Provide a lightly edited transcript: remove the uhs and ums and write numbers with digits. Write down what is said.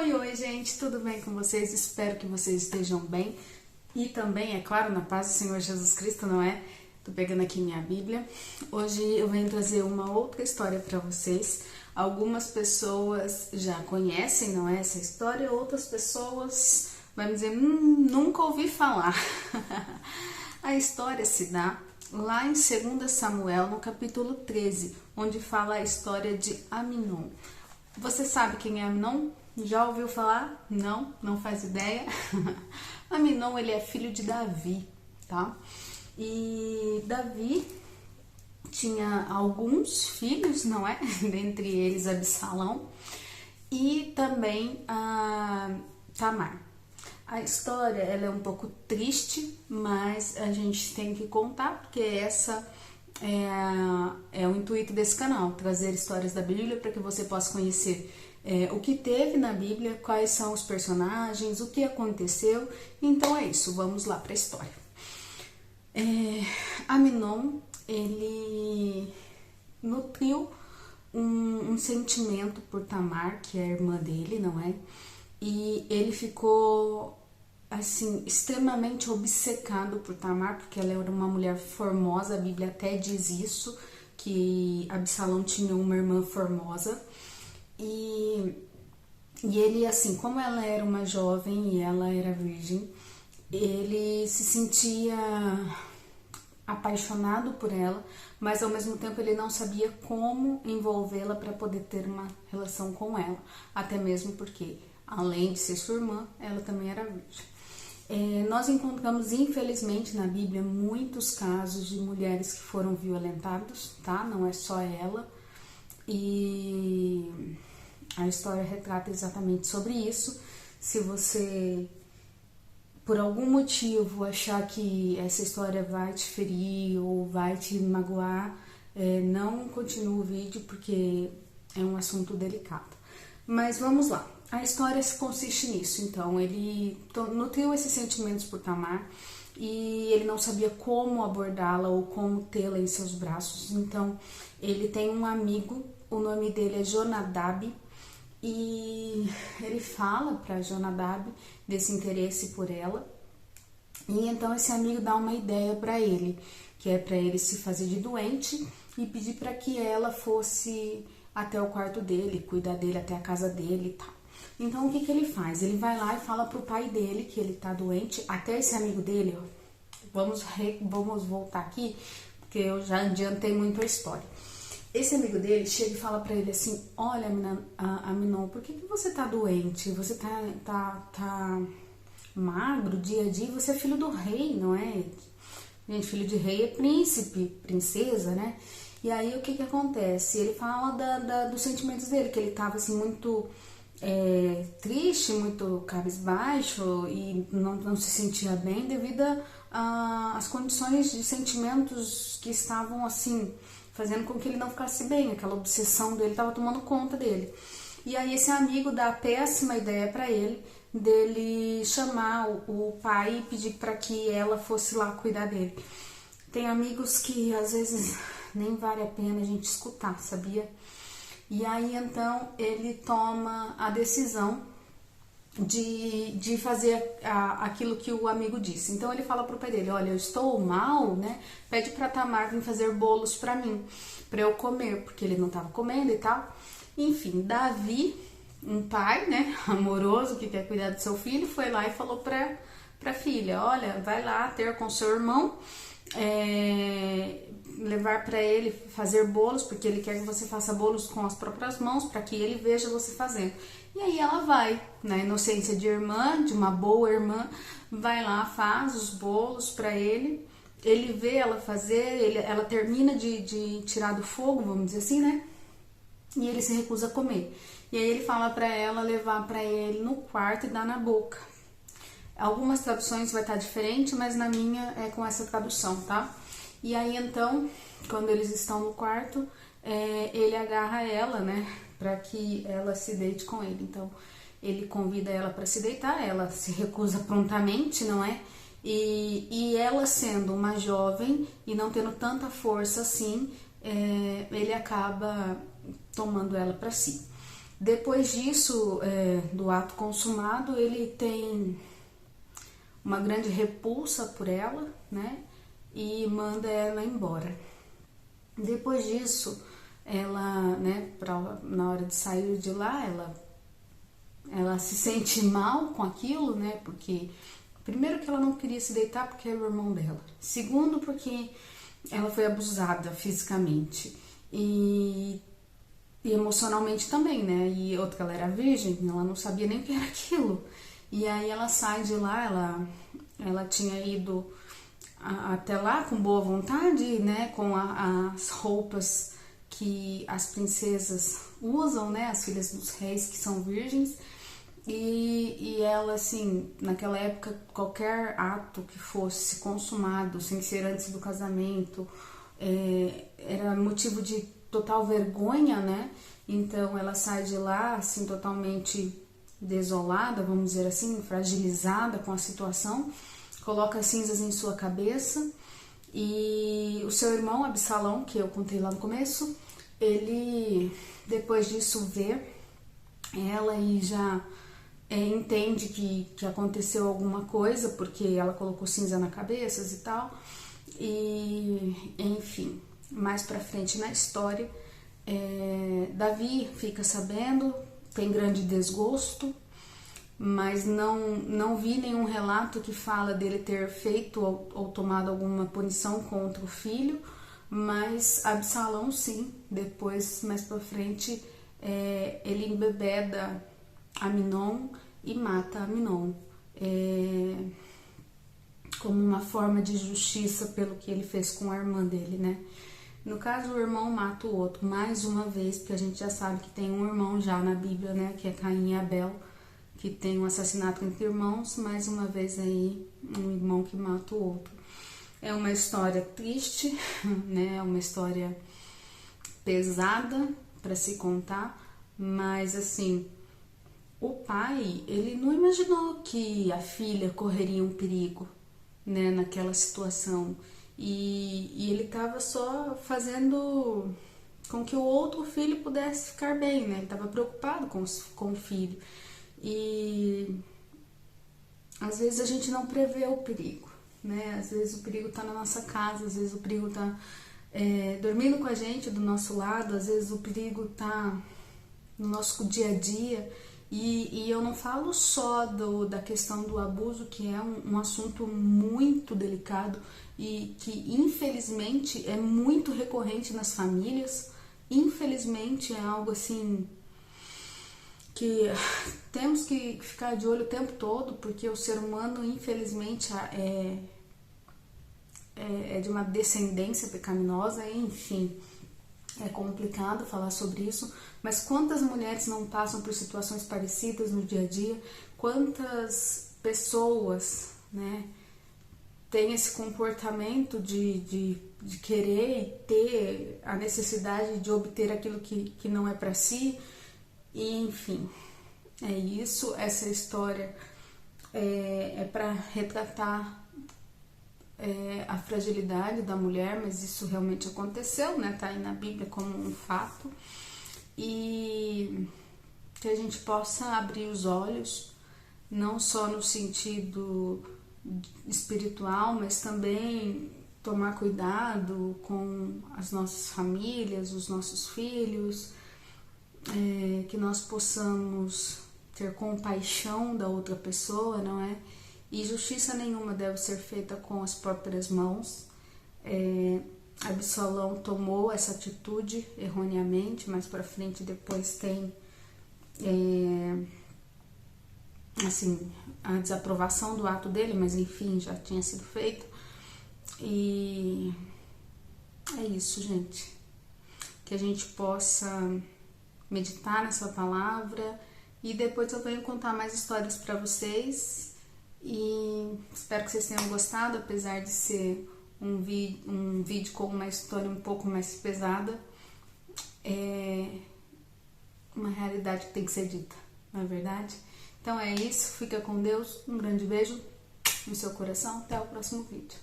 Oi, gente, tudo bem com vocês? Espero que vocês estejam bem e também, é claro, na paz do Senhor Jesus Cristo, não é? Tô pegando aqui minha Bíblia. Hoje eu venho trazer uma outra história para vocês. Algumas pessoas já conhecem, não é, essa história, outras pessoas vão dizer, nunca ouvi falar. A história se dá lá em 2 Samuel, no capítulo 13, onde fala a história de Aminon. Você sabe quem é Aminon? Já ouviu falar? Não faz ideia? Aminon, ele é filho de Davi, tá? E Davi tinha alguns filhos, não é? Dentre eles Absalão e também a Tamar. A história ela é um pouco triste, mas a gente tem que contar, porque essa é o intuito desse canal, trazer histórias da Bíblia para que você possa conhecer o que teve na Bíblia, quais são os personagens, o que aconteceu. Então é isso, vamos lá para a história. Aminon, ele nutriu um sentimento por Tamar, que é a irmã dele, não é? E ele ficou, assim, extremamente obcecado por Tamar, porque ela era uma mulher formosa, a Bíblia até diz isso, que Absalão tinha uma irmã formosa. E ele, assim, como ela era uma jovem e ela era virgem, ele se sentia apaixonado por ela, mas ao mesmo tempo ele não sabia como envolvê-la para poder ter uma relação com ela, até mesmo porque, além de ser sua irmã, ela também era virgem. Nós encontramos, infelizmente, na Bíblia muitos casos de mulheres que foram violentadas, tá? Não é só ela. E a história retrata exatamente sobre isso. Se você, por algum motivo, achar que essa história vai te ferir ou vai te magoar, não continue o vídeo, porque é um assunto delicado. Mas vamos lá. A história consiste nisso. Então, ele nutriu esses sentimentos por Tamar e ele não sabia como abordá-la ou como tê-la em seus braços. Então, ele tem um amigo, o nome dele é Jonadab, e ele fala para Jonadab desse interesse por ela. E então esse amigo dá uma ideia para ele, que é para ele se fazer de doente e pedir para que ela fosse até o quarto dele, cuidar dele até a casa dele e tal. Então o que ele faz? Ele vai lá e fala pro pai dele que ele tá doente, até esse amigo dele, ó, vamos voltar aqui, porque eu já adiantei muito a história. Esse amigo dele chega e fala pra ele assim, olha, Aminon, por que você tá doente? Você tá magro dia a dia, você é filho do rei, não é? Gente, filho de rei é príncipe, princesa, né? E aí o que acontece? Ele fala dos sentimentos dele, que ele tava assim muito triste, muito cabisbaixo e não se sentia bem devido às condições de sentimentos que estavam assim fazendo com que ele não ficasse bem, aquela obsessão dele estava tomando conta dele. E aí esse amigo dá a péssima ideia para ele dele chamar o pai e pedir para que ela fosse lá cuidar dele. Tem amigos que às vezes nem vale a pena a gente escutar, sabia? E aí então ele toma a decisão de fazer aquilo que o amigo disse. Então ele fala pro pai dele, olha, eu estou mal, né? Pede pra Tamar vir fazer bolos pra mim, pra eu comer, porque ele não tava comendo e tal. Enfim, Davi, um pai, né, amoroso, que quer cuidar do seu filho, foi lá e falou pra filha, olha, vai lá ter com seu irmão, levar para ele fazer bolos, porque ele quer que você faça bolos com as próprias mãos, para que ele veja você fazendo. E aí ela vai, na inocência de irmã, de uma boa irmã, vai lá, faz os bolos para ele, ele vê ela fazer, ela termina de tirar do fogo, vamos dizer assim, né? E ele se recusa a comer. E aí ele fala para ela levar para ele no quarto e dar na boca. Algumas traduções vai estar diferente, mas na minha é com essa tradução, tá? E aí então, quando eles estão no quarto, ele agarra ela, né, para que ela se deite com ele. Então ele convida ela para se deitar, ela se recusa prontamente, não é? E ela sendo uma jovem e não tendo tanta força assim, ele acaba tomando ela para si. Depois disso, do ato consumado, ele tem uma grande repulsa por ela, né? E manda ela embora. Depois disso, ela, né, na hora de sair de lá, ela se sente mal com aquilo, né? Porque, primeiro, que ela não queria se deitar porque era o irmão dela. Segundo, porque ela foi abusada fisicamente e emocionalmente também, né? E outra, ela era virgem, ela não sabia nem o que era aquilo. E aí ela sai de lá, ela tinha ido até lá com boa vontade, né? Com as roupas que as princesas usam, né? As filhas dos reis que são virgens. E ela, assim, naquela época, qualquer ato que fosse consumado sem ser antes do casamento era motivo de total vergonha, né? Então ela sai de lá, assim, totalmente desolada, vamos dizer assim, fragilizada com a situação, coloca cinzas em sua cabeça. E o seu irmão Absalão, que eu contei lá no começo, ele depois disso vê ela e já entende que aconteceu alguma coisa, porque ela colocou cinza na cabeça e tal. E enfim, mais pra frente na história, Davi fica sabendo, tem grande desgosto, mas não vi nenhum relato que fala dele ter feito ou tomado alguma punição contra o filho, mas Absalão sim, depois mais pra frente ele embebeda Aminon e mata Aminon, como uma forma de justiça pelo que ele fez com a irmã dele, né? No caso, o irmão mata o outro mais uma vez, porque a gente já sabe que tem um irmão já na Bíblia, né? Que é Caim e Abel, que tem um assassinato entre irmãos, mais uma vez aí um irmão que mata o outro. É uma história triste, né? É uma história pesada para se contar, mas assim, o pai, ele não imaginou que a filha correria um perigo, né, naquela situação. E ele estava só fazendo com que o outro filho pudesse ficar bem, né? Ele estava preocupado com o filho. E às vezes a gente não prevê o perigo, né? Às vezes o perigo está na nossa casa, às vezes o perigo está dormindo com a gente do nosso lado, às vezes o perigo está no nosso dia a dia. E eu não falo só da questão do abuso, que é um assunto muito delicado e que infelizmente é muito recorrente nas famílias. Infelizmente é algo assim que temos que ficar de olho o tempo todo, porque o ser humano infelizmente é de uma descendência pecaminosa, enfim. É complicado falar sobre isso, mas quantas mulheres não passam por situações parecidas no dia a dia? Quantas pessoas, né, têm esse comportamento de querer e ter a necessidade de obter aquilo que não é para si? E, enfim, é isso. Essa história é para retratar a fragilidade da mulher, mas isso realmente aconteceu, né? Tá aí na Bíblia como um fato. E que a gente possa abrir os olhos, não só no sentido espiritual, mas também tomar cuidado com as nossas famílias, os nossos filhos, que nós possamos ter compaixão da outra pessoa, não é? E justiça nenhuma deve ser feita com as próprias mãos. Absalão tomou essa atitude erroneamente, mais para frente depois tem assim, a desaprovação do ato dele, mas enfim, já tinha sido feito. E é isso, gente. Que a gente possa meditar nessa palavra e depois eu venho contar mais histórias para vocês. E espero que vocês tenham gostado, apesar de ser um vídeo com uma história um pouco mais pesada. É uma realidade que tem que ser dita, não é verdade? Então é isso, fica com Deus, um grande beijo no seu coração, até o próximo vídeo.